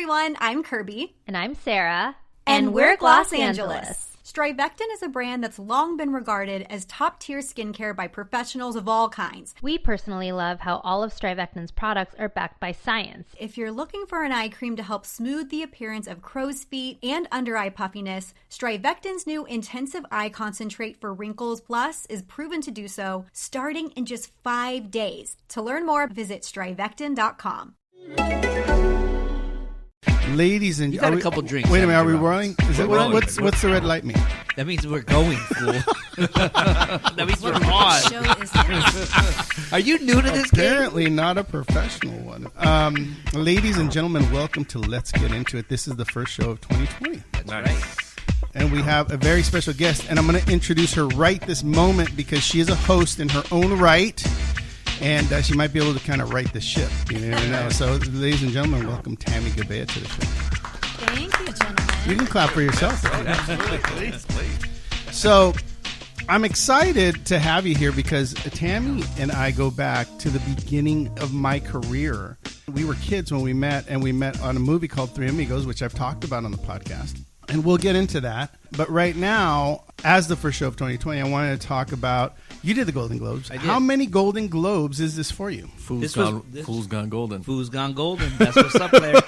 everyone, I'm Kirby. And I'm Sarah. And we're Los Angeles. Strivectin is a brand that's long been regarded as top-tier skincare by professionals of all kinds. We personally love how all of Strivectin's products are backed by science. If you're looking for an eye cream to help smooth the appearance of crow's feet and under-eye puffiness, Strivectin's new Intensive Eye Concentrate for Wrinkles Plus is proven to do so, starting in just 5 days. To learn more, visit Strivectin.com. Ladies and you got a couple drinks. Wait a minute, are we rolling? Is it what's the red light mean? That means we're going, fool. That means we're on. Are you new to this game? Apparently not a professional one. Ladies and gentlemen, welcome to Let's Get Into It. This is the first show of 2020. That's right. And we have a very special guest, and I'm going to introduce her right this moment because she is a host in her own right. And she might be able to kind of right the ship. You never know. So, ladies and gentlemen, welcome Tami Goveia to the show. Thank you, gentlemen. You can clap for yourself. Absolutely. Please. So, I'm excited to have you here because Tami and I go back to the beginning of my career. We were kids when we met, and we met on a movie called Three Amigos, which I've talked about on the podcast. And we'll get into that. But right now, as the first show of 2020, I wanted to talk about, you did the Golden Globes. I did. How many Golden Globes is this for you? Fool's Gone Golden. Fool's Gone Golden. That's what's up there.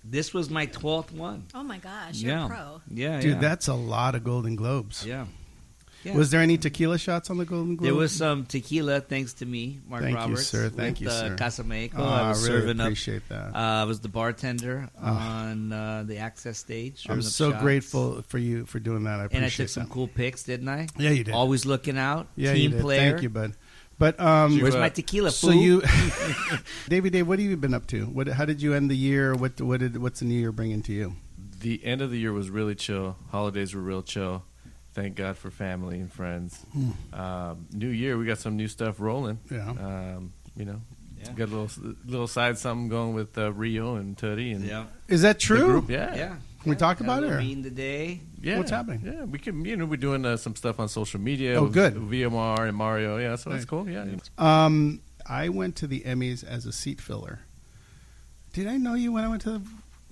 This was my 12th one. Oh, my gosh. You're a pro. Yeah, Dude, that's a lot of Golden Globes. Yeah. Was there any tequila shots on the Golden Globes? There was some tequila, thanks to me, Mark Thank Roberts. you, sir. Thank you, sir. Casa Mexico. Oh, I was really serving appreciate that. I was the bartender on the Access stage. I'm so grateful for you for doing that. I appreciate that. And I took some cool pics, didn't I? Yeah, you did. Always looking out. Yeah, Team you did. player. Thank you, bud. But where's my tequila? So fool? you, Davie Dave, what have you been up to? How did you end the year? What's the new year bringing to you? The end of the year was really chill. Holidays were real chill. Thank God for family and friends. New year, we got some new stuff rolling. Yeah. Got a little side something going with Rio and Tuddy. And Is that true? Group. Yeah. Yeah. Can we talk about it? Or? Meeting today. Yeah. What's happening? Yeah, we can. We're doing some stuff on social media. Oh, with good. VMR and Mario. Yeah, so that's cool. Yeah. I went to the Emmys as a seat filler. Did I know you when I went to the...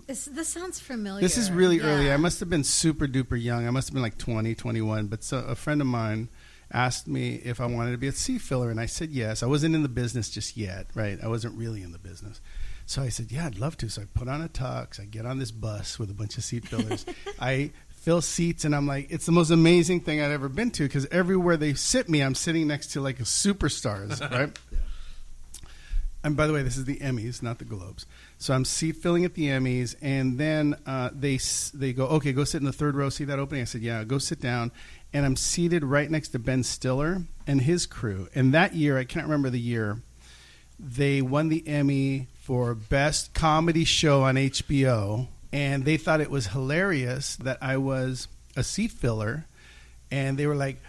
This sounds familiar. This is really early. I must have been super duper young. I must have been like 20, 21. But a friend of mine asked me if I wanted to be a seat filler, and I said yes. I wasn't in the business just yet, right? I wasn't really in the business. So I said, yeah, I'd love to. So I put on a tux. I get on this bus with a bunch of seat fillers. I fill seats, and I'm like, it's the most amazing thing I'd ever been to because everywhere they sit me, I'm sitting next to like a superstars, right? And by the way, this is the Emmys, not the Globes. So I'm seat filling at the Emmys, and then they go, okay, go sit in the third row, see that opening? I said, yeah, go sit down. And I'm seated right next to Ben Stiller and his crew. And that year, I can't remember the year, they won the Emmy for Best Comedy Show on HBO, and they thought it was hilarious that I was a seat filler, and they were like,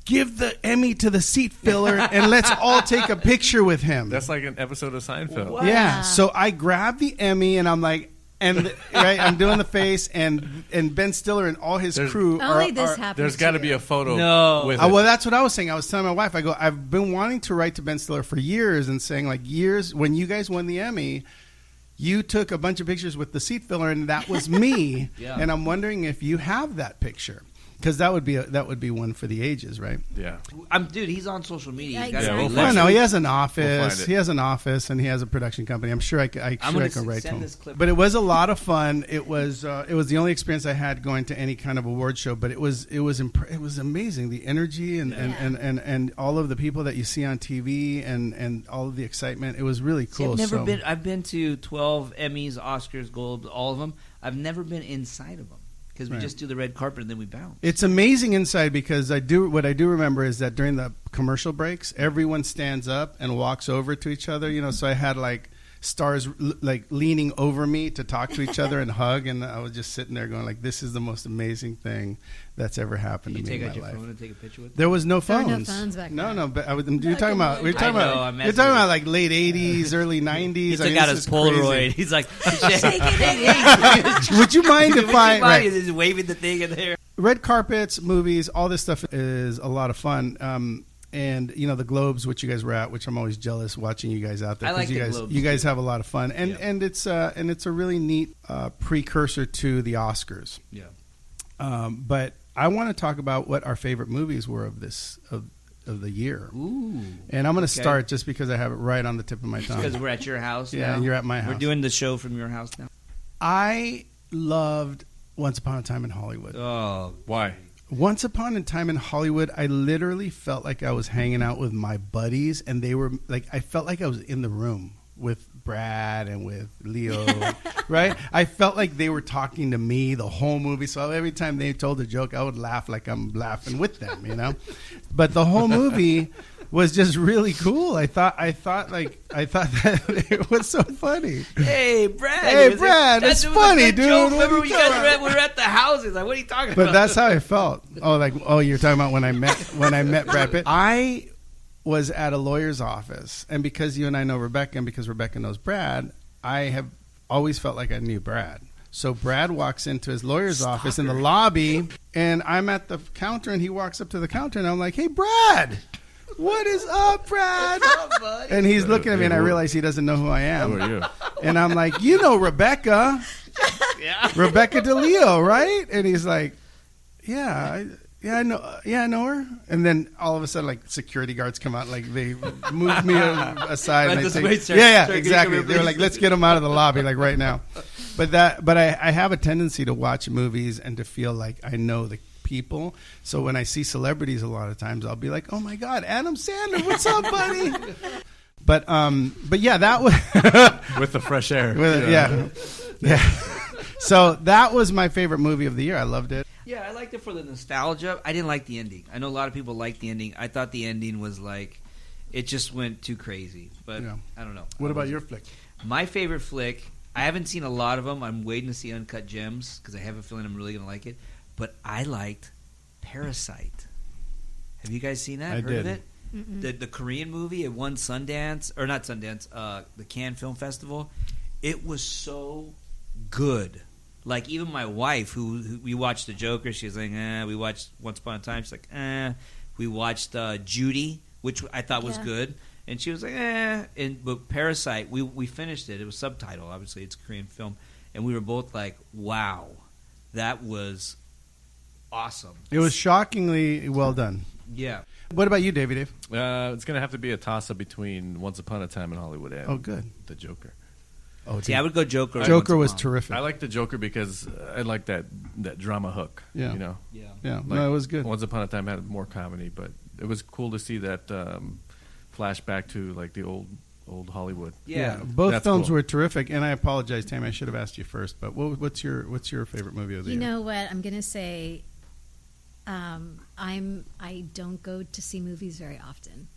give the Emmy to the seat filler and let's all take a picture with him. That's like an episode of Seinfeld. Wow. Yeah. So I grabbed the Emmy and I'm like, right, I'm doing the face, and Ben Stiller and all his crew Only this happens. There's got to be a photo. No. With well, it. that's what I was saying. I was telling my wife, I go, I've been wanting to write to Ben Stiller for years and saying like when you guys won the Emmy, you took a bunch of pictures with the seat filler and that was me. Yeah. And I'm wondering if you have that picture. Because that would be one for the ages, right? Yeah. Dude, he's on social media. Yeah, You guys exactly. we'll I find know it. he has an We'll office. find He has an office, and he has a production company. I'm sure I can write to send him. this clip. But it was a lot of fun. It was the only experience I had going to any kind of award show. But it was amazing, the energy and all of the people that you see on TV and all of the excitement. It was really cool. I've been to 12 Emmys, Oscars, Gold, all of them. I've never been inside of them. Because we just do the red carpet and then we bounce. It's amazing inside because what I do remember is that during the commercial breaks, everyone stands up and walks over to each other. So I had like stars like leaning over me to talk to each other and hug, and I was just sitting there going like, "This is the most amazing thing that's ever happened to me in my life." You take out your phone and take a picture with it? There was no There phones. were no phones back then. No. But you're talking about. You're talking I'm about like late '80s, early '90s. He took out his Polaroid. He's like, Would you mind if I? Right. He's waving the thing in there. Red carpets, movies, all this stuff is a lot of fun. and the Globes, which you guys were at, which I'm always jealous watching you guys out there. I like you the guys, Globes, you guys too. have a lot of fun, and it's a really neat precursor to the Oscars. Yeah. But I want to talk about what our favorite movies were of the year. Ooh. And I'm going to start just because I have it right on the tip of my tongue. Because we're at your house now. Yeah, and you're at my house. We're doing the show from your house now. I loved Once Upon a Time in Hollywood. Oh, Why? Once Upon a Time in Hollywood, I literally felt like I was hanging out with my buddies, and they were like, I felt like I was in the room with Brad and with Leo, right? I felt like they were talking to me the whole movie. So every time they told a joke, I would laugh like I'm laughing with them, But the whole movie was just really cool. I thought that it was so funny. hey, Brad. Hey, Brad, it's funny, dude. Joke. What Remember are we you talking about? were at the houses. Like, what are you talking But about? that's how I felt. You're talking about when I met Brad Pitt. I was at a lawyer's office, and because you and I know Rebecca, and because Rebecca knows Brad, I have always felt like I knew Brad. So Brad walks into his lawyer's office in the lobby, and I'm at the counter, and he walks up to the counter, and I'm like, "Hey, Brad, what is up, Brad?" And he's looking at me, and I realize he doesn't know who I am. Who are you? And I'm like, "You know Rebecca, Rebecca DeLeo, right?" And he's like, "Yeah, I know her." And then all of a sudden, like, security guards come out, like they move me aside. And Let's they wait, take, sir. yeah, Sir, can you exactly. come here, They're please? like, "Let's get him out of the lobby, like right now." But I have a tendency to watch movies and to feel like I know the people. So when I see celebrities, a lot of times I'll be like, "Oh my God, Adam Sandler, what's up, buddy?" But yeah, that was With the fresh air. yeah. So that was my favorite movie of the year. I loved it. Yeah, I liked it for the nostalgia. I didn't like the ending. I know a lot of people liked the ending. I thought the ending was like, it just went too crazy. But Yeah. I don't know. What about your flick? My favorite flick, I haven't seen a lot of them. I'm waiting to see Uncut Gems because I have a feeling I'm really going to like it. But I liked Parasite. Have you guys seen that? I Heard did. of it? The Korean movie. It won Sundance, or not Sundance, the Cannes Film Festival. It was so good. Like, even my wife, who we watched The Joker, she was like, we watched Once Upon a Time. She's like, We watched Judy, which I thought was good. And she was like, But Parasite, we finished it. It was subtitled. Obviously, it's a Korean film. And we were both like, wow, that was awesome. It was shockingly well done. Yeah. What about you, Davie Dave? It's going to have to be a toss-up between Once Upon a Time in Hollywood and Oh, good. The Joker. Oh, See, I would go Joker. Joker was Once terrific. I like The Joker because I like that drama hook. Yeah. You know? Yeah. Yeah, Like, no, it was good. Once Upon a Time had more comedy, but it was cool to see that flashback to like the old Hollywood. Yeah. Both That's films cool. were terrific, and I apologize, Tammy. I should have asked you first, but what's your favorite movie of the You year? know what? I'm gonna say, I don't go to see movies very often.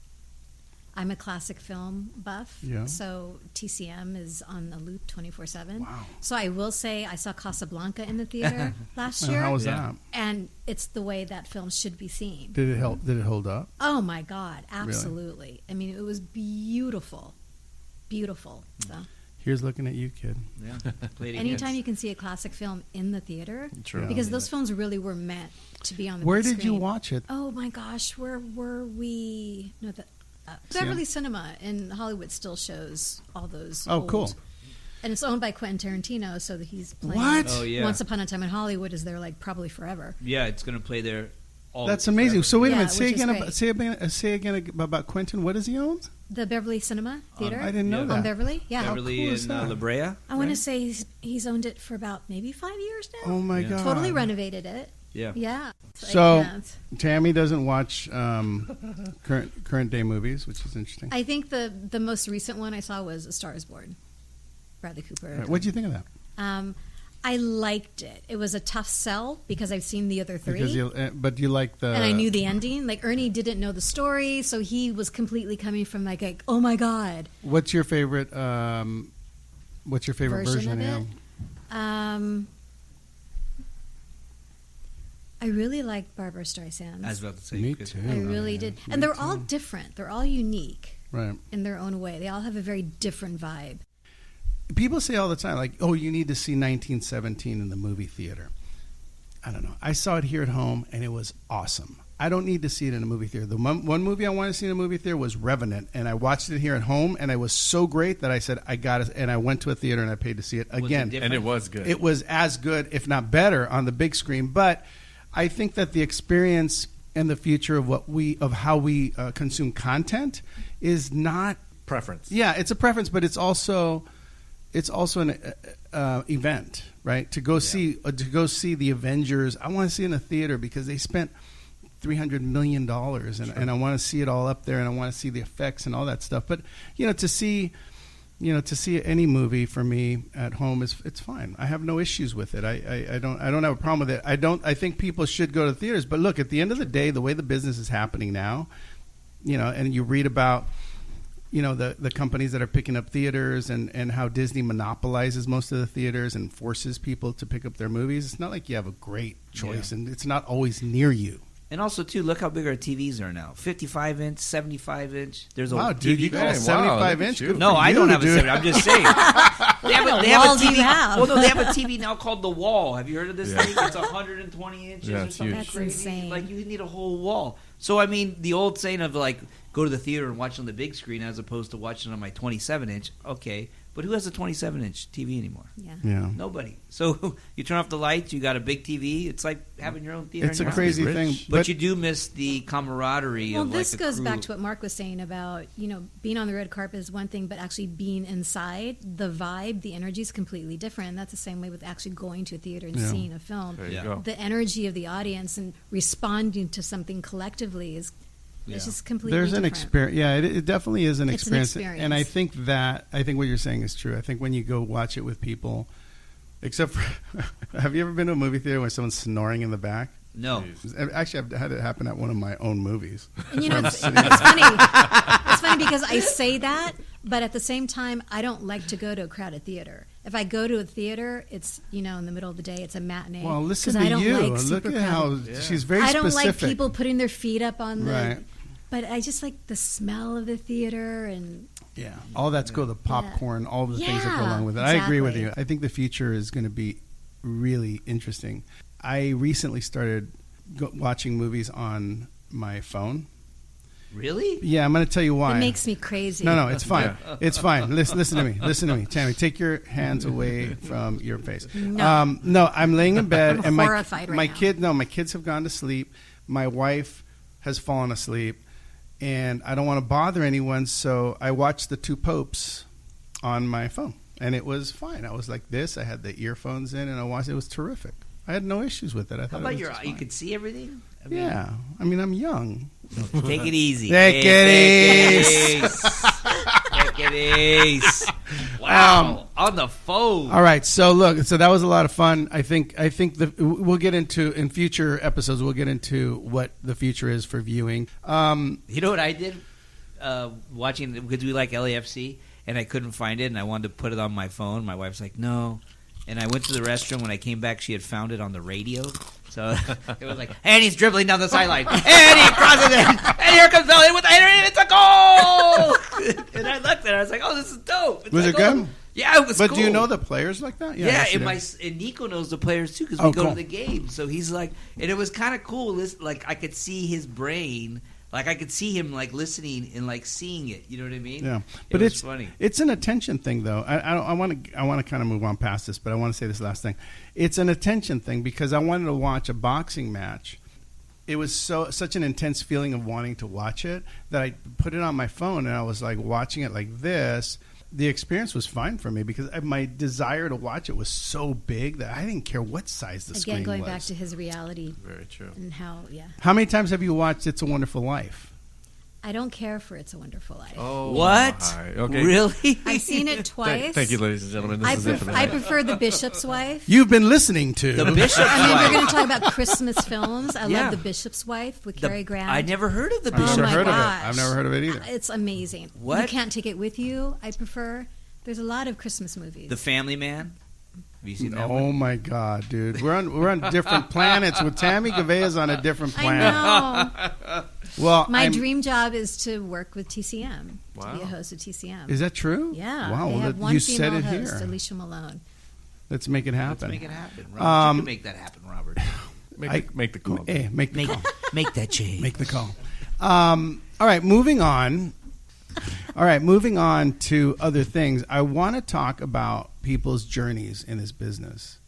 I'm a classic film buff, Yeah. so TCM is on the loop 24/7. Wow. So I will say I saw Casablanca in the theater last year, How was Yeah. that? and it's the way that film should be seen. Did it help? Did it hold up? Oh my God, absolutely! I mean, it was beautiful, beautiful. So Here's looking at you, kid. Yeah. Played it anytime against- you can see a classic film in the theater, True. because those films really were meant to be on the Where big did you screen. watch it? Oh my gosh, where were we? No, Beverly Cinema in Hollywood still shows all those. Oh, old- cool. And it's owned by Quentin Tarantino, so that he's playing. What? Oh, yeah. Once Upon a Time in Hollywood is there like probably forever. Yeah, it's going to play there all That's amazing. So wait a Yeah, minute. Say which is again. great. Say again about Quentin. What does he own? The Beverly Cinema Theater I didn't know Yeah. that. on Beverly. Yeah, Beverly cool is in that? La Brea. I want to right? say he's owned it for about maybe 5 years now. Oh my Yeah. god! Totally renovated it. Yeah. Yeah. It's like, So yeah, it's- Tammy doesn't watch current day movies, which is interesting. I think the most recent one I saw was A Star Is Born. Bradley Cooper. What do you think of that? I liked it. It was a tough sell because I've seen the other three. But you like the and I knew the ending. Like Ernie didn't know the story, so he was completely coming from like oh my god. What's your favorite? What's your favorite version? of it. I really liked Barbara Streisand's. I was about to say. Me you could- too. I really Yeah, did, me and they're too. all different. They're all unique Right. in their own way. They all have a very different vibe. People say all the time, like, "Oh, you need to see 1917 in the movie theater." I don't know. I saw it here at home, and it was awesome. I don't need to see it in a movie theater. The one movie I wanted to see in a movie theater was Revenant, and I watched it here at home, and it was so great that I said, I got it, and I went to a theater and I paid to see it again. And it was good. It was as good, if not better, on the big screen. But I think that the experience and the future of how we consume content is not preference. Yeah, it's a preference, but it's also an event, right? To go see the Avengers. I want to see it in a theater because they spent $300 million, and I want to see it all up there, and I want to see the effects and all that stuff. But to see any movie for me at home it's fine. I have no issues with it. I don't have a problem with it. I think people should go to theaters. But look, at the end of the day, the way the business is happening now, and you read about the companies that are picking up theaters and how Disney monopolizes most of the theaters and forces people to pick up their movies. It's not like you have a great choice, and it's not always near you. And also, too, look how big our TVs are now. 55-inch, 75-inch. There's a wow, dude, you got a 75-inch? No, I don't have a 70. I'm just saying. They have a TV. Well, no, they have a TV now called The Wall. Have you heard of this thing? It's 120 inches or something That's crazy. insane. Like, you need a whole wall. So, I mean, the old saying of, like, go to the theater and watch on the big screen as opposed to watching on my 27-inch, okay. But who has a 27-inch TV anymore? Yeah. Nobody. So you turn off the lights, you got a big TV. It's like having your own theater. It's in a your crazy house. thing. But you do miss the camaraderie Well, of this like a goes crew. back to what Mark was saying about, being on the red carpet is one thing, but actually being inside, the vibe, the energy is completely different. And that's the same way with actually going to a theater and seeing a film. There you go. The energy of the audience and responding to something collectively is it's just completely There's an different. experience. Yeah, it definitely is an It's an experience. experience. And I think what you're saying is true. I think when you go watch it with people, except for, have you ever been to a movie theater where someone's snoring in the back? No. Actually, I've had it happen at one of my own movies. And it's funny. It's funny because I say that, but at the same time, I don't like to go to a crowded theater. If I go to a theater, it's in the middle of the day. It's a matinee. Well, listen 'cause to I don't you. Like Look super at crowded. how she's very I don't specific. like people putting their feet up on the. Right. But I just like the smell of the theater and. Yeah, all that's cool. The popcorn, all the things that go Yeah, along with it. I agree with exactly. you. I think the future is going to be really interesting. I recently started watching movies on my phone. Really? Yeah, I'm going to tell you why. It makes me crazy. No, it's fine. It's fine. Listen to me. Tammy, take your hands away from your face. No. I'm laying in bed I'm and horrified right now. my kids have gone to sleep. My wife has fallen asleep, and I don't want to bother anyone, so I watched the two popes on my phone, and it was fine. I was like this. I had the earphones in, and I watched it. It was terrific. I had no issues with it. I How thought about it was just you fine. could see everything? I mean, Yeah. I mean, I'm young. Take it easy. Take it easy. Take it easy. Wow. On the phone. All right, so that was a lot of fun. I think we'll get into in future episodes. We'll get into what the future is for viewing. You know what I did? Watching, because we like LAFC, and I couldn't find it, and I wanted to put it on my phone. My wife's like, no. And I went to the restroom. When I came back, she had found it on the radio. So it was like, and he's dribbling down the sideline, and he crosses it, and here comes Billy with the header, and it's a goal! And I looked at it, I was like, oh, this is dope. It's Was like, it good? Yeah, it was But cool. do you know the players like that? Yeah, yes, you do. and Nico knows the players too because Oh, we go cool. to the game. So he's like, and it was kind of cool. Like I could see his brain, like I could see him like listening and like seeing it. You know what I mean? Yeah, but was it's funny. It's an attention thing, though. I want to kind of move on past this, but I want to say this last thing. It's an attention thing because I wanted to watch a boxing match. It was such an intense feeling of wanting to watch it that I put it on my phone and I was like watching it like this. The experience was fine for me because my desire to watch it was so big that I didn't care what size the screen Again, going was. back to his reality Very true. and how, How many times have you watched It's a Wonderful Life? I don't care for It's a Wonderful Life. Oh, What? my. Okay. Really? I've seen it twice. Thank you, ladies and gentlemen. This is it for the I night. prefer The Bishop's Wife. You've been listening to The Bishop's I mean, Wife. we're going to talk about Christmas films. I Yeah. love The Bishop's Wife with Cary Grant. I never heard of the I've Oh Bishop. never my heard of it. gosh. I've never heard of it either. It's amazing. What? You Can't Take It With You, I prefer. There's a lot of Christmas movies. The Family Man. Have you seen that Oh one? my God, dude! We're on different planets. With Tami Goveia on a different planet. I know. Well, My dream job is to work with TCM, to Wow. be a host of TCM. Is that true? Yeah. Wow. They Well, have one you female said it host, here. Alicia Malone. Let's make it happen. Let's make it happen. Robert. You can make that happen, Robert. Make the call. Hey, make the call. Make that change. Make the call. All right, moving on. All right, moving on to other things. I want to talk about people's journeys in this business.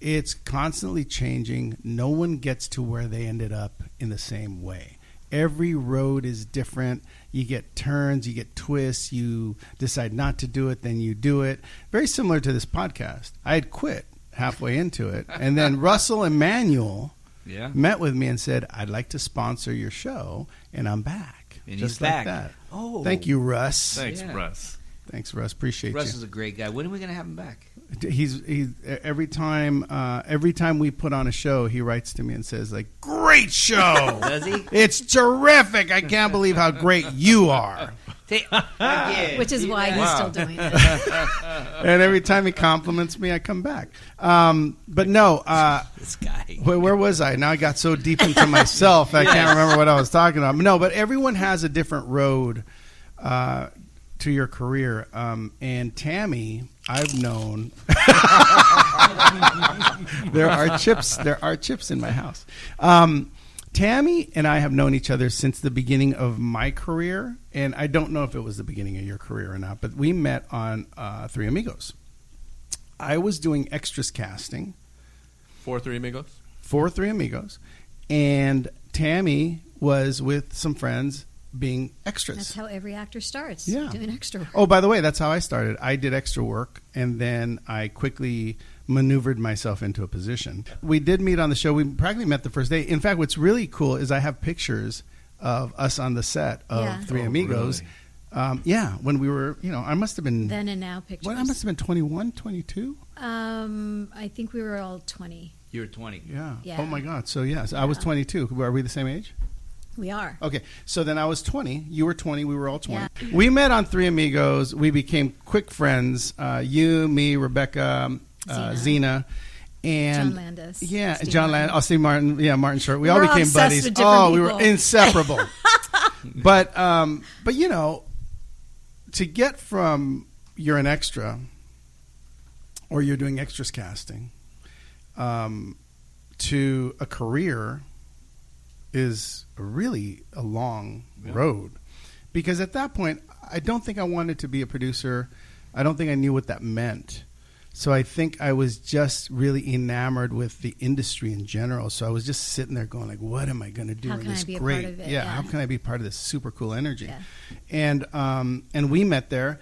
It's constantly changing. No one gets to where they ended up in the same way. Every road is different. You get turns, you get twists, you decide not to do it, then you do it. Very similar to this podcast. I had quit halfway into it. And then Russell Emanuel met with me and said, I'd like to sponsor your show, and I'm back. And just he's like back. that. Oh. Thank you, Russ. Thanks, Yeah. Russ. Thanks, Russ. Appreciate Russ you. is a great guy. When are we going to have him back? He's every time we put on a show, he writes to me and says, like, great show. Does he? It's terrific. I can't believe how great you are. Which is why he's still doing it. And every time he compliments me, I come back. But no, This guy. where was I? Now I got so deep into myself, I can't remember what I was talking about. No, but everyone has a different road to your career. And Tami, I've known. There are chips in my house. Tami and I have known each other since the beginning of my career, and I don't know if it was the beginning of your career or not, but we met on Three Amigos. I was doing extras casting For Three Amigos? for Three Amigos, and Tami was with some friends being extras. That's how every actor starts, Yeah. doing extra work. Oh, by the way, that's how I started. I did extra work, and then I quickly maneuvered myself into a position. We did meet on the show. We practically met the first day. In fact, what's really cool is I have pictures of us on the set of Yeah. Three Oh, Amigos. When we were, I must have been, Then and now pictures. I must have been 21, 22. I think we were all 20. You were 20. Yeah. Yeah. Oh, my God. So, yes, I was 22. Are we the same age? We are. Okay, so then I was 20. You were 20. We were all 20. Yeah. We met on Three Amigos. We became quick friends. You, me, Rebecca, Zena, and John Landis. Yeah, Steve John Martin. Landis. Oh, Steve Martin. Yeah, Martin Short. We all We're became obsessed buddies. with different We were people. inseparable. but to get from you're an extra or you're doing extras casting to a career is really a long road, because at that point I don't think I wanted to be a producer. I don't think I knew what that meant. So I think I was just really enamored with the industry in general. So I was just sitting there going like, what am I going to do How in can I this be a great? part of it? Yeah, Yeah. how can I be part of this super cool energy? Yeah. And we met there,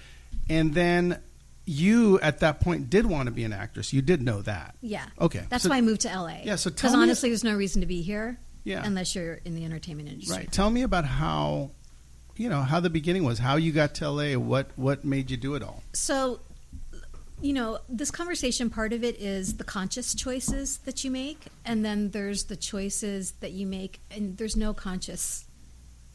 and then you at that point did want to be an actress. You did know that. Yeah. Okay. That's So- why I moved to LA. Yeah, so because tell me- honestly, there's no reason to be here. Yeah. Unless you're in the entertainment industry. Right. Tell me about how the beginning was, how you got to LA, what made you do it all. So, this conversation, part of it is the conscious choices that you make, and then there's the choices that you make, and there's no conscious,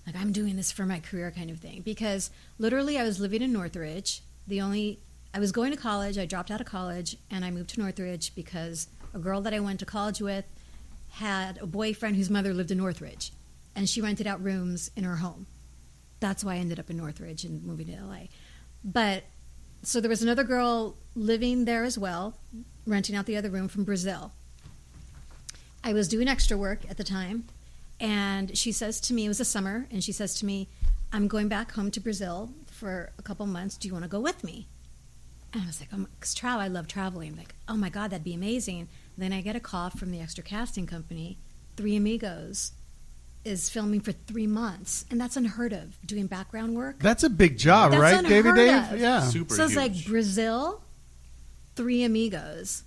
like, I'm doing this for my career kind of thing. Because literally, I was living in Northridge. I was going to college. I dropped out of college, and I moved to Northridge because a girl that I went to college with had a boyfriend whose mother lived in Northridge, and she rented out rooms in her home. That's why I ended up in Northridge and moving to LA. But so there was another girl living there as well, renting out the other room from Brazil. I was doing extra work at the time, and she says to me, it was a summer, and she says to me, I'm going back home to Brazil for a couple months. Do you want to go with me? And I was like, because I love traveling. I'm like, oh my God, that'd be amazing. Then I get a call from the extra casting company, Three Amigos is filming for 3 months, and that's unheard of, doing background work. That's a big job, That's right, Davie unheard Dave? of. Yeah. Super So it's huge. like Brazil, Three Amigos.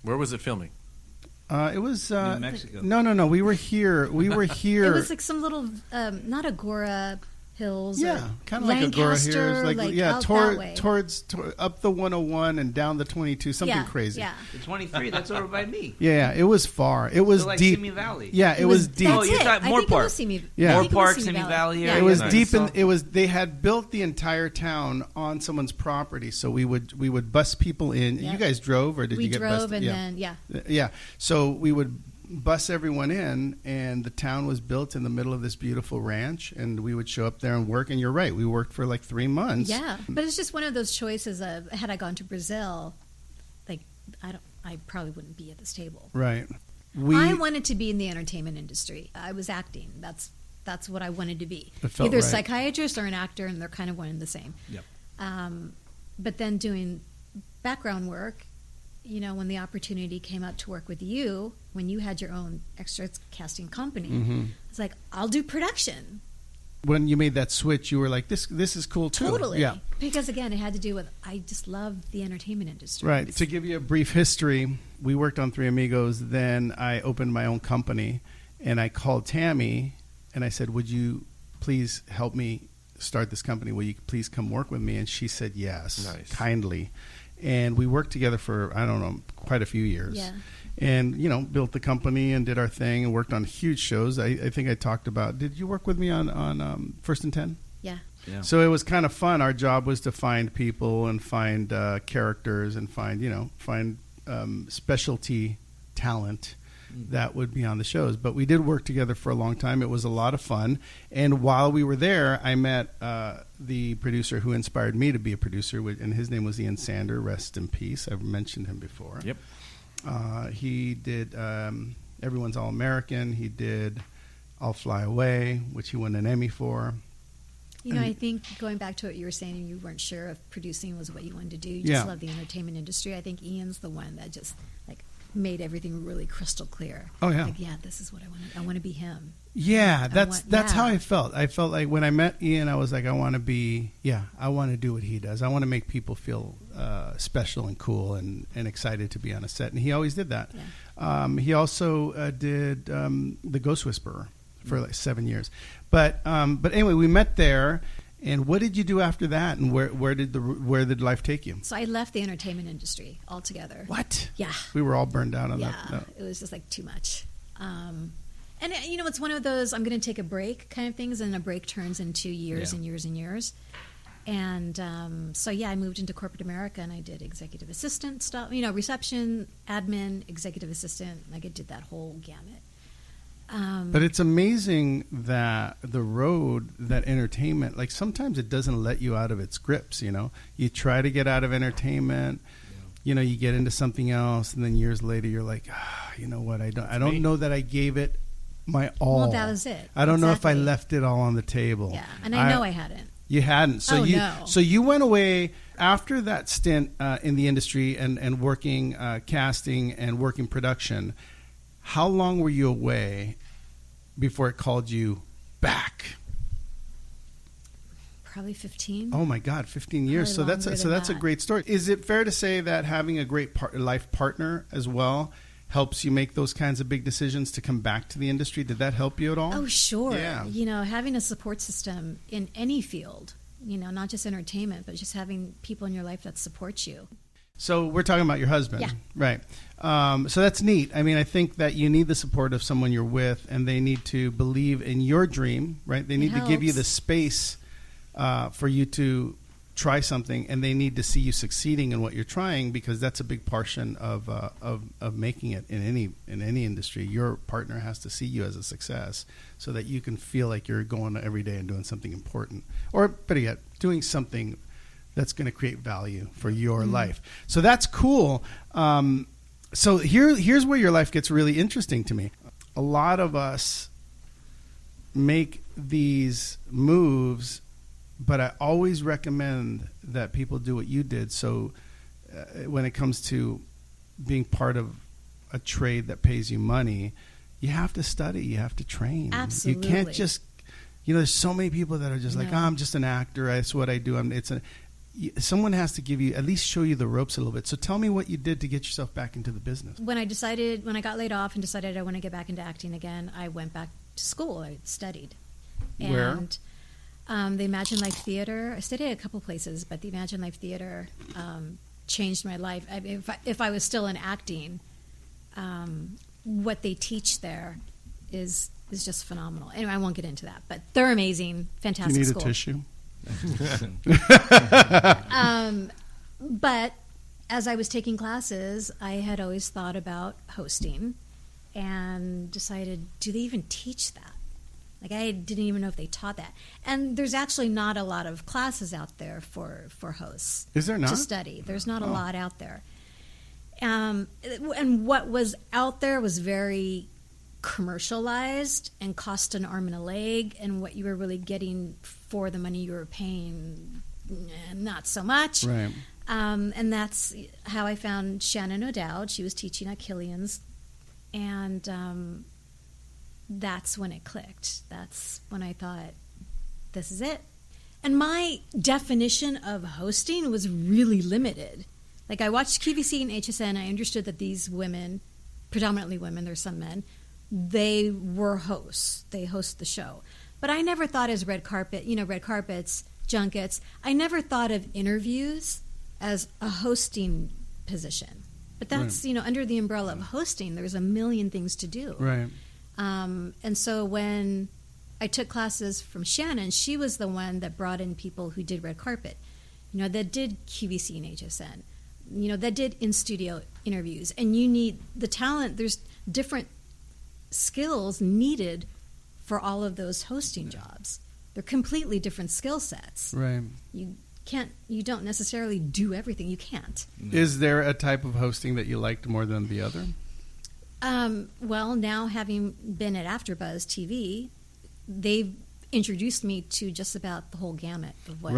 Where was it filming? It was New Mexico. No. We were here. It was like some little, not Agora Hills. Yeah, or kind of like Agora here. Lancaster, Like out that way. towards up the 101 and down the 22, something Yeah, crazy. Yeah. The 23, that's over by me. Yeah, it was far. It was So like deep. Simi Valley. Yeah, it was deep. Oh, you're talking Moore Park. Yeah. Moore Park, Simi Valley area. It was Nice. deep in. It was. They had built the entire town on someone's property, so we would bus people in. Yep. You guys drove, or did We you get drove, bused? and Yeah. then, Yeah. So we would bus everyone in, and the town was built in the middle of this beautiful ranch, and we would show up there and work. And you're right, we worked for like 3 months. Yeah, but it's just one of those choices of, had I gone to Brazil, like, I probably wouldn't be at this table. Right. I wanted to be in the entertainment industry. I was acting. That's what I wanted to be. It felt Either a right. psychiatrist or an actor, and they're kind of one and the same. Yep. But then doing background work, when the opportunity came up to work with you, when you had your own extra casting company, it's like, I'll do production. When you made that switch, you were like, this is cool too. Totally. Yeah. Because again, it had to do with, I just love the entertainment industry. Right. To give you a brief history, we worked on Three Amigos. Then I opened my own company, and I called Tami, and I said, would you please help me start this company? Will you please come work with me? And she said yes, kindly. And we worked together for, I don't know, quite a few years. Yeah. And, built the company and did our thing and worked on huge shows. I think I talked about, did you work with me on First and 10? Yeah. Yeah. So it was kind of fun. Our job was to find people and find characters and find specialty talent that would be on the shows. But we did work together for a long time. It was a lot of fun. And while we were there, I met the producer who inspired me to be a producer, and his name was Ian Sander. Rest in peace. I've mentioned him before. Yep. He did Everyone's All American. He did I'll Fly Away, which he won an Emmy for. I think going back to what you were saying, you weren't sure if producing was what you wanted to do. You just love the entertainment industry. I think Ian's the one that just made everything really crystal clear. Oh yeah. This is what I want. I want to be him. Yeah, that's how I felt. I felt like when I met Ian, I was like, I want to do what he does. I want to make people feel special and cool and excited to be on a set. And he always did that. Yeah. He also did The Ghost Whisperer for 7 years. But anyway, we met there. And what did you do after that? And where did life take you? So I left the entertainment industry altogether. What? Yeah. We were all burned out on that. Yeah, it was just too much. And it's one of those I'm going to take a break kind of things, and a break turns into years and years and years. And I moved into corporate America, and I did executive assistant stuff, reception, admin, executive assistant. I did that whole gamut. But it's amazing that the road, that entertainment, sometimes it doesn't let you out of its grips, You try to get out of entertainment, you get into something else, and then years later you're like, you know what, I don't know that I gave it my all. Well, that was it. I don't know if I left it all on the table. Yeah, and I know I hadn't. You hadn't. So no. So you went away after that stint in the industry and working casting and working production. How long were you away before it called you back? Probably 15. Oh my God, 15 years. Probably So that's a great story. Is it fair to say that having a great life partner as well helps you make those kinds of big decisions to come back to the industry? Did that help you at all? Oh, sure. Yeah. Having a support system in any field, not just entertainment, but just having people in your life that support you. So we're talking about your husband, right? So that's neat. I mean, I think that you need the support of someone you're with, and they need to believe in your dream, right? They need to give you the space for you to try something, and they need to see you succeeding in what you're trying, because that's a big portion of making it in any industry. Your partner has to see you as a success, so that you can feel like you're going every day and doing something important, or better yet, doing something that's going to create value for your life. So that's cool. So here's where your life gets really interesting to me. A lot of us make these moves, but I always recommend that people do what you did. So when it comes to being part of a trade that pays you money, you have to study, you have to train. Absolutely. You can't just, there's so many people that are just I'm just an actor. That's what I do. Someone has to at least show you the ropes a little bit. So tell me what you did to get yourself back into the business. When I got laid off and decided I want to get back into acting again, I went back to school. I studied. Where? And the Imagine Life Theater. I studied at a couple places, but the Imagine Life Theater changed my life. If I was still in acting, what they teach there is just phenomenal. Anyway, I won't get into that, but they're amazing, fantastic. You need school. a tissue? But as I was taking classes, I had always thought about hosting and decided, do they even teach that? I didn't even know if they taught that. And there's actually not a lot of classes out there for hosts. Is there not? To study. There's not a lot out there. And what was out there was very commercialized and cost an arm and a leg, and what you were really getting for the money you were paying, not so much. Right. And that's how I found Shannon O'Dowd. She was teaching at Killian's, and that's when it clicked. That's when I thought, this is it. And my definition of hosting was really limited. Like, I watched QVC and HSN. I understood that these women, predominantly women, there's some men, they were hosts. They host the show. But I never thought as red carpets, junkets. I never thought of interviews as a hosting position. But that's, under the umbrella of hosting, there's a million things to do. Right. And so when I took classes from Shannon, she was the one that brought in people who did red carpet, that did QVC and HSN, that did in-studio interviews. And you need the talent. There's different skills needed for all of those hosting jobs. They're completely different skill sets. Right. You don't necessarily do everything. You can't. Is there a type of hosting that you liked more than the other? Well, now having been at AfterBuzz TV, they've introduced me to just about the whole gamut of what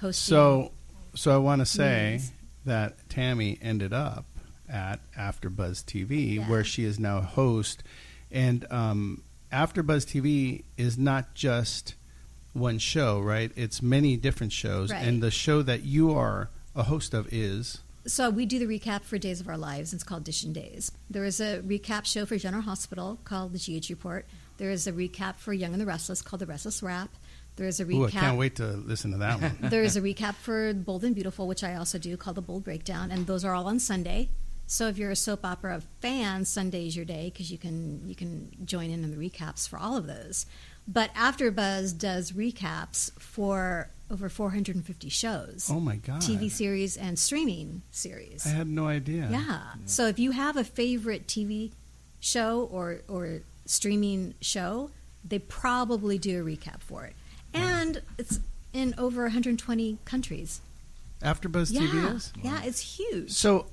hosting. So I want to say means. that Tami ended up at AfterBuzz TV, where she is now a host. And AfterBuzz TV is not just one show, right? It's many different shows. Right. And the show that you are a host of is... So we do the recap for Days of Our Lives. It's called Dish and Days. There is a recap show for General Hospital called The GH Report. There is a recap for Young and the Restless called The Restless Wrap. There is a recap. Ooh, I can't wait to listen to that one. There is a recap for Bold and Beautiful, which I also do, called The Bold Breakdown, and those are all on Sunday. So if you're a soap opera fan, Sunday's your day because you can join in the recaps for all of those. But AfterBuzz does recaps for over 450 shows. Oh my God! TV series and streaming series. I had no idea. Yeah. So if you have a favorite TV show or streaming show, they probably do a recap for it, and it's in over 120 countries. AfterBuzz TV is? Yeah, it's huge. So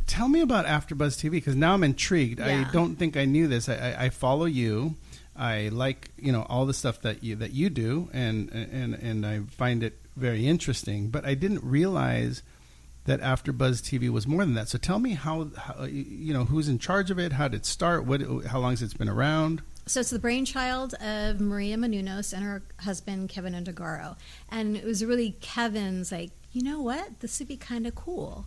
tell me about AfterBuzz TV, because now I'm intrigued. Yeah. I don't think I knew this. I follow you. I like all the stuff that you do, and I find it very interesting. But I didn't realize that AfterBuzz TV was more than that. So tell me how who's in charge of it? How did it start? How long has it been around? So it's the brainchild of Maria Menounos and her husband Kevin Undergaro, and it was really Kevin's like, you know what, this would be kind of cool.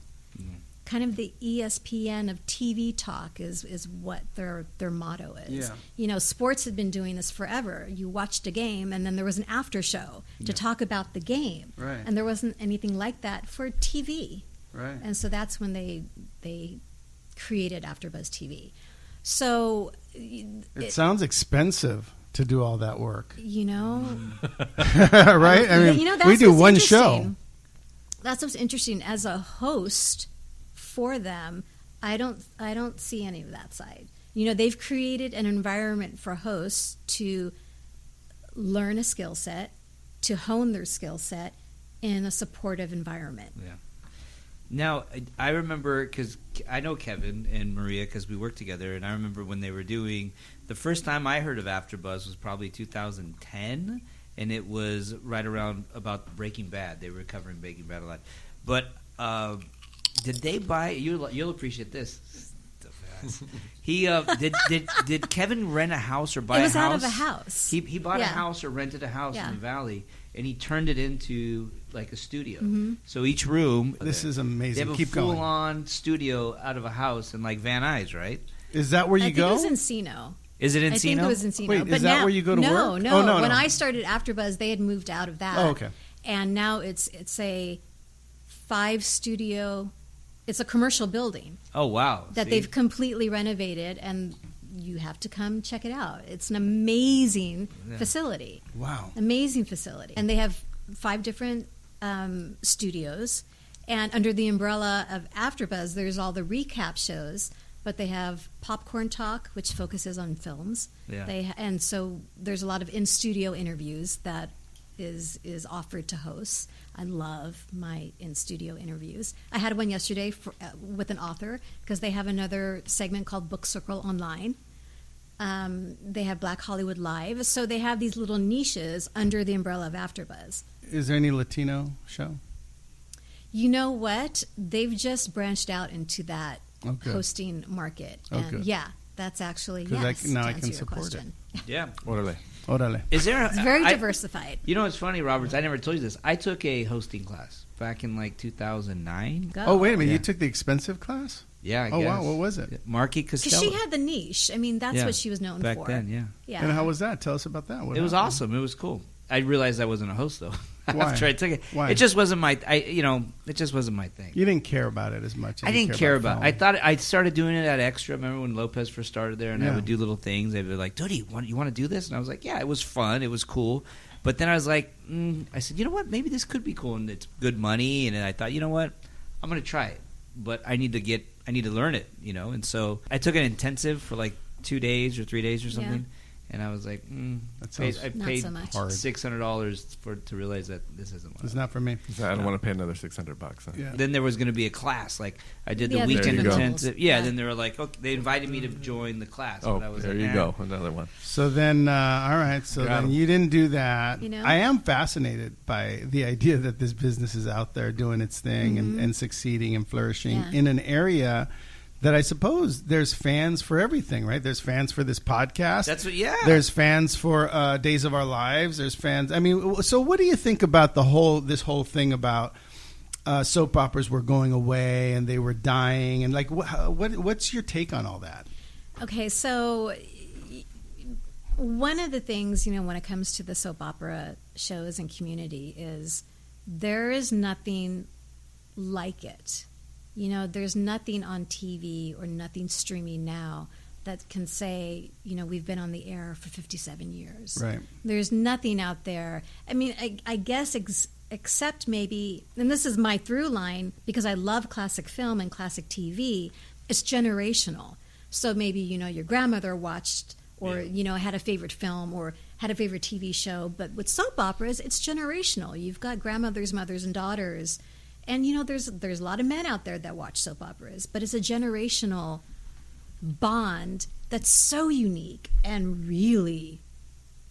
Kind of the ESPN of TV talk is what their motto is. Yeah. Sports had been doing this forever. You watched a game, and then there was an after show to talk about the game. Right. And there wasn't anything like that for TV. Right. And so that's when they created AfterBuzz TV. So it sounds expensive to do all that work. Right? I mean, that's we do what's one interesting. show. That's what's interesting. As a host for them, I don't see any of that side. They've created an environment for hosts to learn a skill set, to hone their skill set in a supportive environment. Yeah. Now, I remember, because I know Kevin and Maria because we worked together, and I remember when they were doing, the first time I heard of AfterBuzz was probably 2010, and it was right around about Breaking Bad. They were covering Breaking Bad a lot. But did they buy, you'll appreciate this. He did Kevin rent a house or buy a house? It was out of a house. He bought a house or rented a house in the Valley, and he turned it into like a studio. Mm-hmm. So each room, this is amazing. They have Keep a full-on studio out of a house in like Van Nuys, right? Is that where you go? I think it was Encino. Is it Encino? I think it was Encino. Wait, but is that where you go to work? No. Oh, no. When I started AfterBuzz, they had moved out of that. Oh, okay. And now it's a 5-studio. It's a commercial building. Oh, wow. That they've completely renovated, and you have to come check it out. It's an amazing facility. Wow. Amazing facility. And they have 5 different studios. And under the umbrella of AfterBuzz, there's all the recap shows, but they have Popcorn Talk, which focuses on films. Yeah. And so there's a lot of in-studio interviews that is offered to hosts. I love my in-studio interviews. I had one yesterday with an author because they have another segment called Book Circle Online. They have Black Hollywood Live. So they have these little niches under the umbrella of AfterBuzz. Is there any Latino show? You know what? They've just branched out into that hosting market. And yeah, that's actually, yes, now to I answer can your support question. Yeah. Orale. Orale. Is there? It's very diversified. You know what's funny, Roberts? I never told you this. I took a hosting class back in like 2009. Go. Oh, wait a minute. Yeah. You took the expensive class? Yeah, I Oh, guess. wow. What was it? Marquis Because Costello. she had the niche. I mean, that's what she was known back for. then, yeah. Yeah. And how was that? Tell us about that. What It was happened? awesome. It was cool. I realized I wasn't a host though. Why? After I took it, Why? it just wasn't my. It just wasn't my thing. You didn't care about it as much. I didn't care about. film. I thought I started doing it at Extra. Remember when Lopez first started there, and I Yeah. would do little things. They'd be like, "Dude, you want to do this?" And I was like, "Yeah, it was fun. It was cool." But then I was like, I said, "You know what? Maybe this could be cool, and it's good money." And then I thought, you know what? I'm going to try it, but I need to learn it, And so I took an intensive for like 2 days or 3 days or something. And I was like, That sounds I Not paid so much. hard. $600 to realize that this isn't what It's not for me. I don't want to pay another $600. Huh? Yeah. Then there was going to be a class. Like I did the Yeah, weekend there you go. intensive. Yeah. Then they were like, okay, they invited me to join the class. Oh, but I was there like, you eh. go. Another one. So then, all right. So Got then 'em. you didn't do that. You know? I am fascinated by the idea that this business is out there doing its thing and succeeding and flourishing Yeah. in an area that I suppose there's fans for everything, right? There's fans for this podcast. That's what. Yeah. There's fans for Days of Our Lives. There's fans. I mean, so what do you think about this whole thing about soap operas were going away and they were dying, and like what's your take on all that? Okay, so one of the things, when it comes to the soap opera shows and community is there is nothing like it. There's nothing on TV or nothing streaming now that can say, we've been on the air for 57 years. Right. There's nothing out there. I mean, I guess except maybe, and this is my through line because I love classic film and classic TV, it's generational. So maybe, your grandmother watched or, had a favorite film or had a favorite TV show. But with soap operas, it's generational. You've got grandmothers, mothers, and daughters. And, there's a lot of men out there that watch soap operas. But it's a generational bond that's so unique and really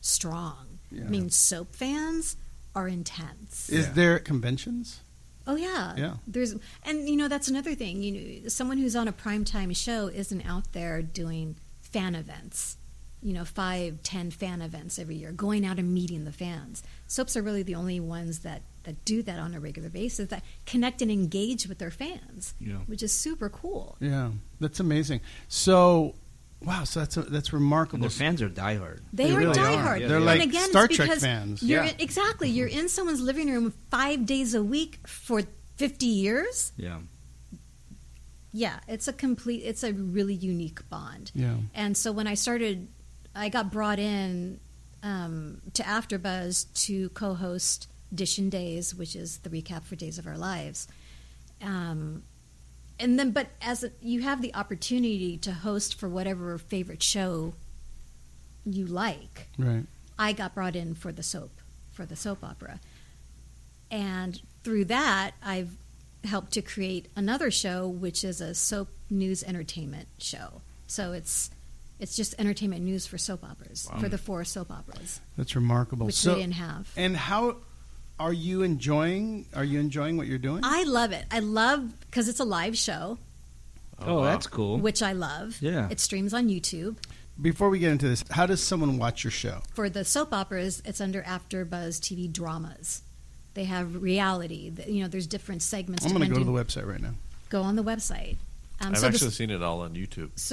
strong. Yeah. I mean, soap fans are intense. Is there conventions? Oh yeah, Yeah. That's another thing. Someone who's on a primetime show isn't out there doing fan events. 5, 10 fan events every year, going out and meeting the fans. Soaps are really the only ones that do that on a regular basis, that connect and engage with their fans, which is super cool. Yeah, that's amazing. So, wow, so that's remarkable. And their fans are diehard. They are really diehard. are. They're And like again, Star it's Trek because fans. Exactly. You're in someone's living room 5 days a week for 50 years. Yeah. Yeah, it's a really unique bond. Yeah. And so when I got brought in to AfterBuzz to co-host Dish and Days, which is the recap for Days of Our Lives. But you have the opportunity to host for whatever favorite show you like. Right. I got brought in for the soap opera. And through that, I've helped to create another show, which is a soap news entertainment show. So it's just entertainment news for soap operas, for the 4 soap operas, That's remarkable. which So, we didn't have. and how are you enjoying what you're doing? I love it. I love, because it's a live show, Oh, wow. that's cool. which I love. Yeah. It streams on YouTube. Before we get into this, how does someone watch your show? For the soap operas, it's under AfterBuzz TV Dramas. They have reality. There's different segments. I'm going to go to the depending- website right now. Go on the website. I've actually seen it all on YouTube. It's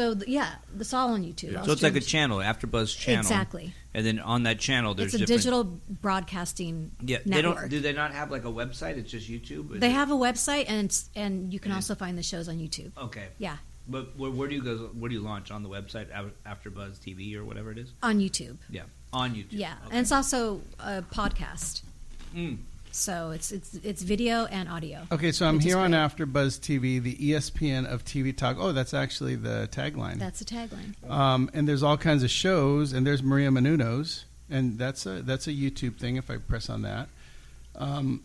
all on YouTube. Yeah. All So it's like a streamed- channel, AfterBuzz channel. Exactly. And then on that channel, there's It's a different. digital broadcasting Yeah. network. They don't. Do they not have like a website? It's just YouTube. They have a website, and you can also find the shows on YouTube. Okay. Yeah, But where do you go? Where do you launch on the website? AfterBuzz TV or whatever it is. on YouTube. Yeah. On YouTube. Yeah, Okay. and it's also a podcast. Mm. So it's video and audio. Okay, so I'm Which is here on great. AfterBuzz TV, the ESPN of TV talk. Oh, that's actually the tagline. That's the tagline. And there's all kinds of shows, and there's Maria Menounos. and that's a YouTube thing. If I press on that,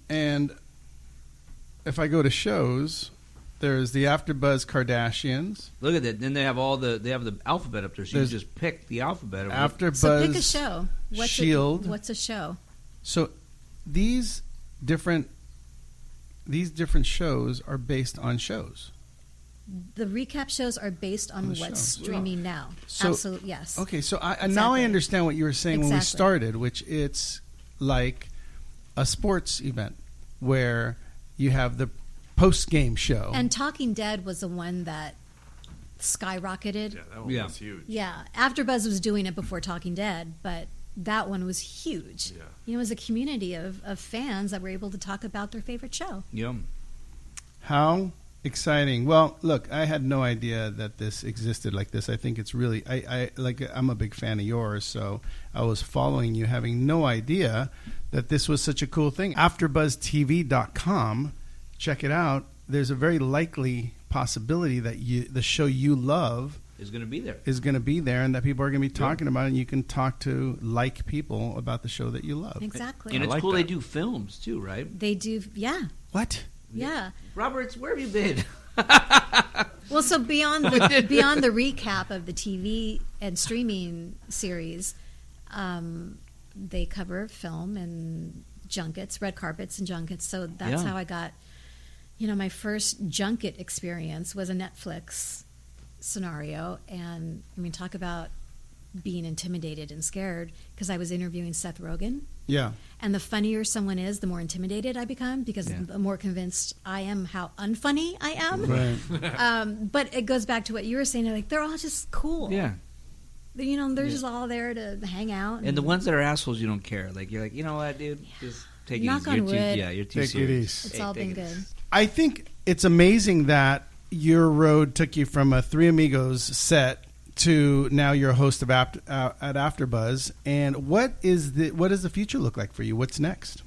and if I go to shows, there's the AfterBuzz Kardashians. Look at that. Then they have the alphabet up there. So you just pick the alphabet. AfterBuzz. So pick a show. Shield. What's a show? So these different shows are based on shows. The recap shows are based on what's streaming now. So, Absolutely, yes. Okay, so Exactly. now I understand what you were saying when we Exactly. started, which it's like a sports event where you have the post-game show. And Talking Dead was the one that skyrocketed. Yeah, that one was huge. Yeah, AfterBuzz was doing it before Talking Dead, but that one was huge. Yeah. You know, it was a community of fans that were able to talk about their favorite show. Yeah. How exciting. Well, look, I had no idea that this existed like this. I think it's really, I'm a big fan of yours, so I was following you having no idea that this was such a cool thing. AfterBuzzTV.com, check it out. There's a very likely possibility that the show you love Is going to be there. And that people are going to be talking about it, and you can talk to people about the show that you love. Exactly. And it's like cool that. they do films too, right? They do, yeah. What? Yeah. Roberts, where have you been? Well, so beyond the recap of the TV and streaming series, they cover film and junkets, red carpets and junkets. So that's how I got, my first junket experience was a Netflix scenario. And I mean, talk about being intimidated and scared, because I was interviewing Seth Rogen. Yeah. And the funnier someone is, the more intimidated I become, because the more convinced I am how unfunny I am. Right. But it goes back to what you were saying. Like, they're all just cool. Yeah. They're just all there to hang out. And the ones that are assholes, you don't care. Like, you're like, you know what, dude? Just take Knock it on easy. wood. You're too Take it serious. easy. It's all been good. I think it's amazing that your road took you from a Three Amigos set to now you're a host of at AfterBuzz. And what does the future look like for you? What's next?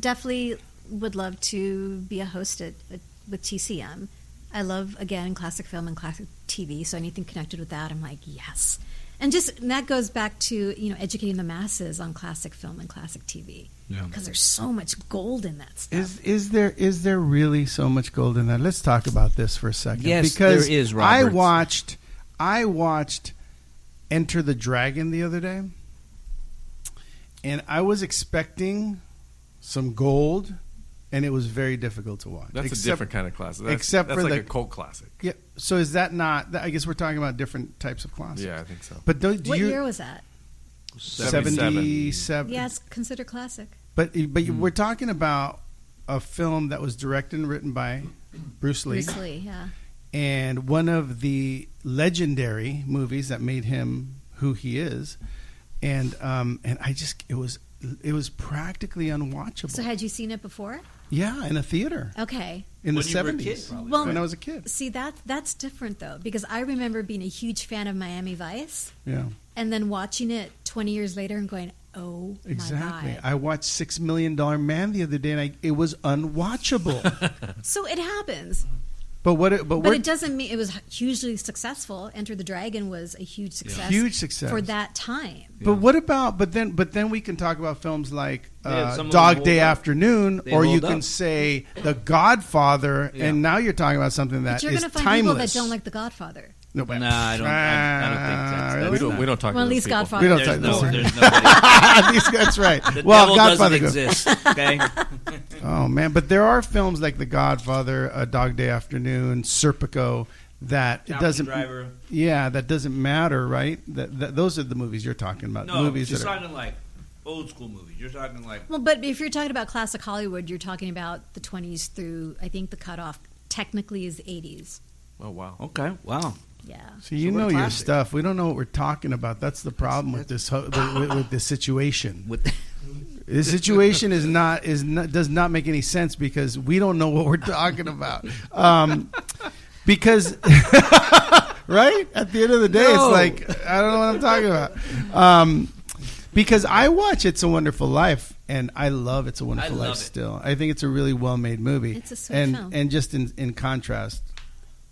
Definitely would love to be a host with TCM. I love, again, classic film and classic TV, so anything connected with that, I'm like, yes. And that goes back to, educating the masses on classic film and classic TV. Yeah. Because there's so much gold in that stuff. Is there really so much gold in that? Let's talk about this for a second. Yes, because there is, Roberts. I watched Enter the Dragon the other day, and I was expecting some gold, and it was very difficult to watch. That's a different kind of classic. That's for like the a cult classic. Yeah. So is that not? I guess we're talking about different types of classics. Yeah, I think so. But What year was that? 77. Yeah, it's considered classic. But we're talking about a film that was directed and written by Bruce Lee. Bruce Lee, yeah. And one of the legendary movies that made him who he is, and it was practically unwatchable. So had you seen it before? Yeah, in a theater Okay. in the When you were a kid, 70s. probably, Well, when I was a kid. See, that's different, though, because I remember being a huge fan of Miami Vice Yeah, and then watching it 20 years later and going, oh, exactly. my God. I watched $6 Million Man the other day, and it was unwatchable. So it happens. But it doesn't mean it was hugely successful. Enter the Dragon was a huge success. Huge success. For that time. But what about? But then we can talk about films like Yeah, some of them Dog hold Day up. Afternoon, They or you hold can up. say The Godfather, Yeah. and now you're talking about something that But you're is going to find timeless. people that don't like The Godfather. No, but- Nah, I don't think that's We don't talk Well, to at least those people. Godfather. We don't is talk There's more. nobody. That's right. The Well, devil Godfather doesn't goes. exist. Okay. Oh man, but there are films like The Godfather, A Dog Day Afternoon, Serpico that it Taxi doesn't. Driver. Yeah, that doesn't matter, right? That those are the movies you're talking about. No, movies you're that are, talking like old school movies. You're talking like Well, but if you're talking about classic Hollywood, you're talking about the 20s through, I think the cutoff technically is the 80s. Oh, wow. okay, wow. Yeah. So you we're know your classic. stuff. We don't know what we're talking about. That's the problem with this with this situation. With This situation does not make any sense because we don't know what we're talking about. Because right at the end of the day, No. it's like I don't know what I'm talking about. Because I watch It's a Wonderful Life and I love It's a Wonderful I love Life it. still. I think it's a really well made movie. It's a sweet and film. and just in contrast,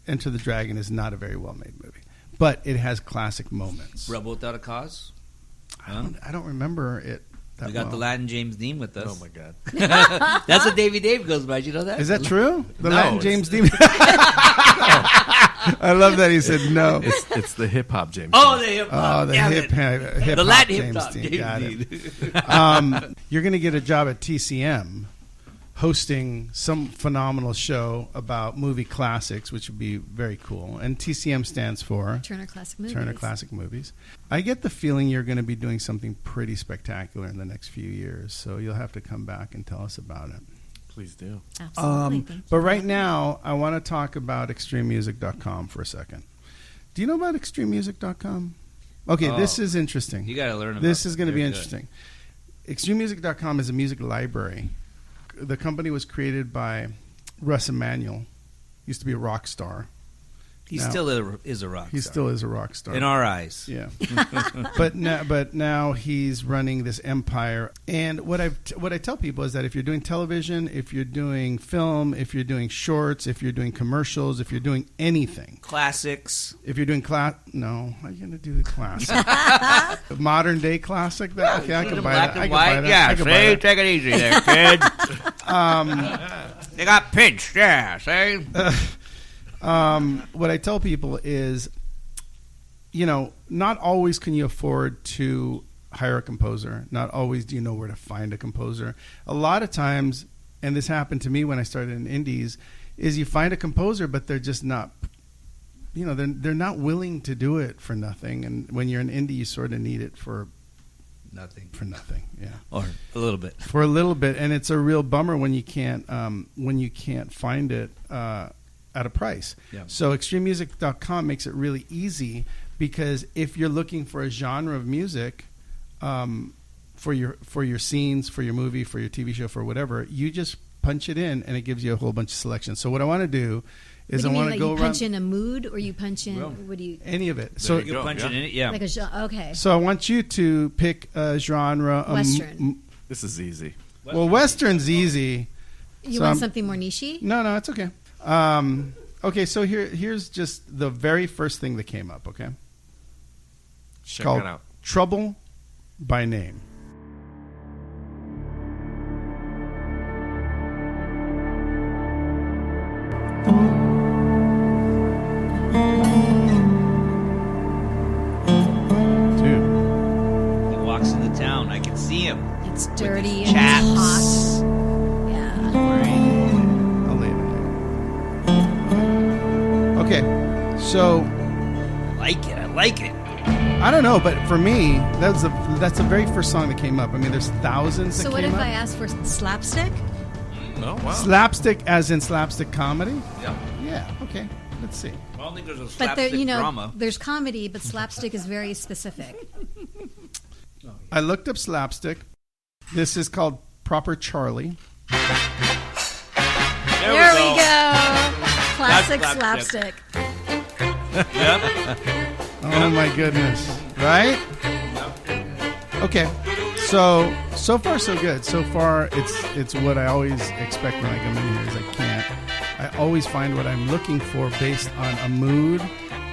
Enter the Dragon is not a very well made movie, but it has classic moments. Rebel Without a Cause. I don't remember it. We got the Latin James Dean with us. Oh my God. That's what Davie Dave goes by. Did you know that? Is that true? The No, Latin it's- James Dean. I love that he said no. It's the hip hop James. Oh, Dean. the hip Oh, hop. the Damn hip it. The Latin hip James hop. Dean. Got it. You're going to get a job at TCM hosting some phenomenal show about movie classics, which would be very cool. And TCM stands for Turner Classic Movies. Turner Classic Movies. I get the feeling you're going to be doing something pretty spectacular in the next few years, so you'll have to come back and tell us about it. Please do. Absolutely. Thank you. But right now, I want to talk about extrememusic.com for a second. Do you know about extrememusic.com? Okay, this is interesting. You got to learn about This is going to be They're interesting. Extrememusic.com is a music library. The company was created by Russ Emanuel. Used to be a rock star. He Now- still is a rock He star. still is a rock star. In our eyes. Yeah, but now he's running this empire. And what I tell people is that if you're doing television, if you're doing film, if you're doing shorts, if you're doing commercials, if you're doing anything, Classics. if you're doing no, how are you going to do the classic? Modern day classic? Okay, I can buy that. I can buy that. Yeah, I can buy see? that. Take it easy there, kid. They got pinched, yeah, see? What I tell people is, not always can you afford to hire a composer. Not always do you know where to find a composer. A lot of times, and this happened to me when I started in indies, is you find a composer, but they're just not, they're not willing to do it for nothing. And when you're an indie, you sort of need it for Nothing. yeah. Or a little bit. For a little bit, and it's a real bummer when you can't find it at a price. Yeah. So extrememusic.com makes it really easy, because if you're looking for a genre of music for your scenes, for your movie, for your TV show, for whatever, you just punch it in and it gives you a whole bunch of selections. So what I want to do is I want to go you around punch in a mood, or you punch in what do you any of it. There So you go. Punch it Yeah. in it, yeah. like a genre? Okay, so I want you to pick a genre. Western. This is easy. Well, Western's easy. You So want I'm- something more nichey? No, it's okay. Okay, so here's just the very first thing that came up, okay? Check Called that out. Trouble by Name. Dude, He walks into town. I can see him. It's dirty his and chaps. it's hot. Yeah. I'll lay it. Okay, so I like it. I don't know, but for me, that's the very first song that came up. I mean, there's thousands So that what came if up. I asked for slapstick? No, wow. Slapstick, as in slapstick comedy? Yeah. Yeah. Okay. Let's see. I don't think there's a But slapstick there, drama. there's comedy, but slapstick is very specific. I looked up slapstick. This is called Proper Charlie. There we go. Classic That's slapstick. Yep. Oh my goodness! Right? Okay. So far so good. So far it's what I always expect when I come in here. Is I always find what I'm looking for based on a mood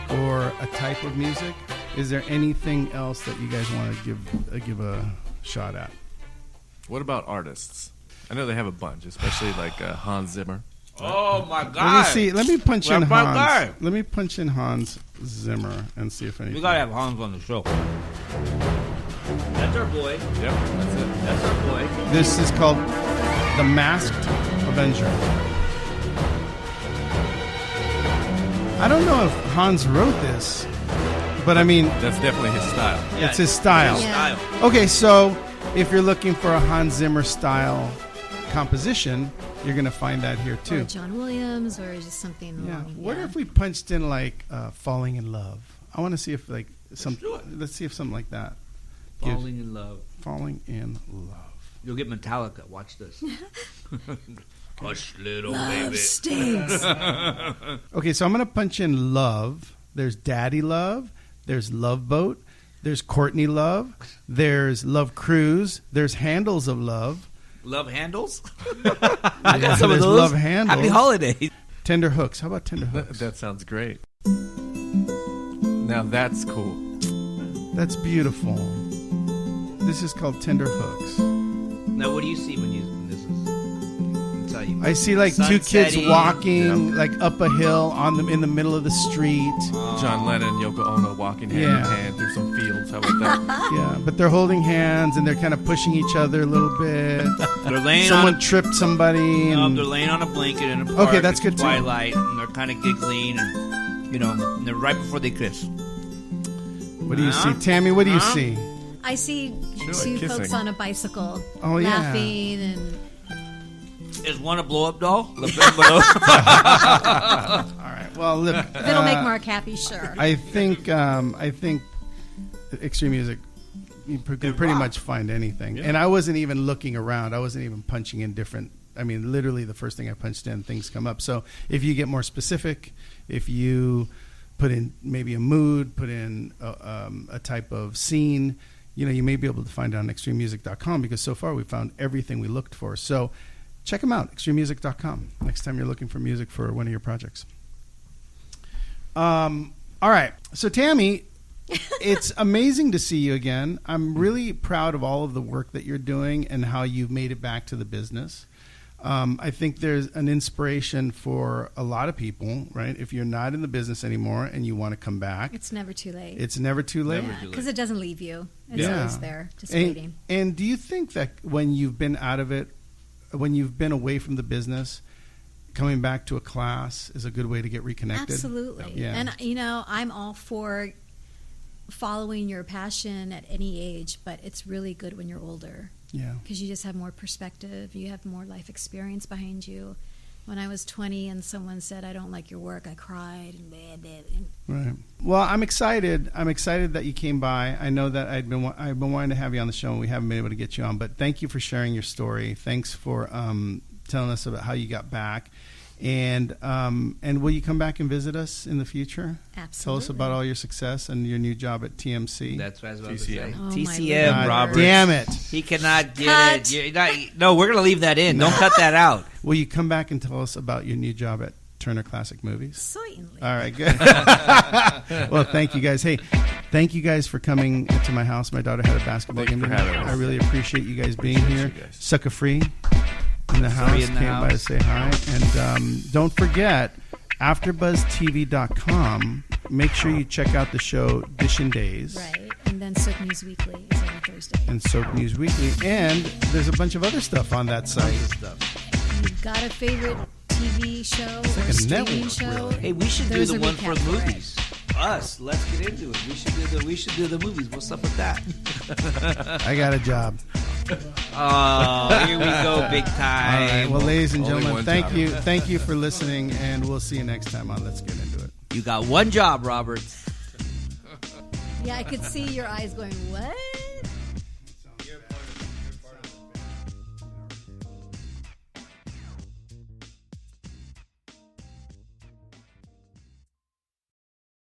or a type of music. Is there anything else that you guys want to give a shot at? What about artists? I know they have a bunch, especially like Hans Zimmer. Oh my Let me God! see. Let me punch in That's my Hans. guy. Let me punch in Hans Zimmer and see if anything. We gotta have Hans on the show. That's our boy. Yep, that's it. That's our boy. This is called The Masked Avenger. I don't know if Hans wrote this, but I mean, That's definitely his style. it's his style. Yeah. Style. Okay, so if you're looking for a Hans Zimmer style composition, you're going to find that here Or too. John Williams, or just something Yeah. along. What if we punched in like Falling in Love? I want to see if like let's see if something like that. gives- Falling in love. Falling in Love. You'll get Metallica. Watch this. Hush, little Love baby. stinks. Okay, so I'm going to punch in Love. There's Daddy Love. There's Love Boat. There's Courtney Love. There's Love Cruise. There's Handles of Love. Love handles. I got some of there's those. Love Handles. Happy holidays. Tender Hooks. How about Tender Hooks? That sounds great. Now that's cool. That's beautiful. This is called Tender Hooks. Now, what do you see when this is? I'll tell you. I see like two kids Sunsetting. walking like up a hill in the middle of the street. John Lennon and Yoko Ono walking hand in Yeah. hand through some fields. How about that? Yeah, but they're holding hands and they're kind of pushing each other a little bit. They're laying Someone on. tripped somebody. No, And, they're laying on a blanket in a park. Okay, that's It's good, too. Twilight, and they're kind of giggling, and and they're right before they kiss. what do you see, Tammy? What do you see? I see Sure, two kissing. folks on a bicycle Oh, yeah. laughing and Is one a blow-up doll? All right. Well, look. if it'll make Mark happy, sure. I think extreme music. You can pretty much find anything. Yeah. And I wasn't even looking around. I wasn't even punching in different. I mean, literally the first thing I punched in, things come up. So if you get more specific, if you put in maybe a mood, put in a type of scene, you may be able to find it on extrememusic.com because so far we found everything we looked for. So check them out, extrememusic.com, next time you're looking for music for one of your projects. All right. So, Tammy, it's amazing to see you again. I'm really proud of all of the work that you're doing and how you've made it back to the business. I think there's an inspiration for a lot of people, right? If you're not in the business anymore and you want to come back, It's never too late. it's never too late. Because it doesn't leave you. It's Yeah. always there, just And, waiting. and do you think that when you've been out of it, when you've been away from the business, coming back to a class is a good way to get reconnected? Absolutely. Yeah. And, I'm all for following your passion at any age, but it's really good when you're older Yeah. because you just have more perspective. You have more life experience behind you. When I was 20 and someone said, I don't like your work, I cried. And Right. Well, I'm excited. I'm excited that you came by. I know that I've been wanting to have you on the show and we haven't been able to get you on, but thank you for sharing your story. Thanks for telling us about how you got back. And will you come back and visit us in the future? Absolutely. Tell us about all your success and your new job at TMC. That's what I was about to TCM. say. Oh, my TCM, Lord. Robert. Damn it. He cannot get Cut. it. No, we're going to leave that in. Don't cut that out. Will you come back and tell us about your new job at Turner Classic Movies? certainly. All right, good. Well, thank you guys. Hey, thank you guys for coming to my house. My daughter had a basketball Thanks game for tonight. having us. I really appreciate you guys being Appreciate here. you guys. Sucker Free in the house. in the Came by to house. say hi. And don't forget, AfterBuzzTV.com. Make sure you check out the show Dishin' Days. Right. And then Soap News Weekly is every Thursday. And Soap News Weekly. And there's a bunch of other stuff on that site. You've got a favorite TV show like or a streaming network, show? really. Hey, we should do There's the a one recap for for it. movies. Us. Let's get into it. We should do the movies. What's up with that? I got a job. Oh, here we go, big All time. right. Well, ladies and Only gentlemen, one thank job. you. Thank you for listening. And we'll see you next time on Let's Get Into It. You got one job, Robert. Yeah, I could see your eyes going, what?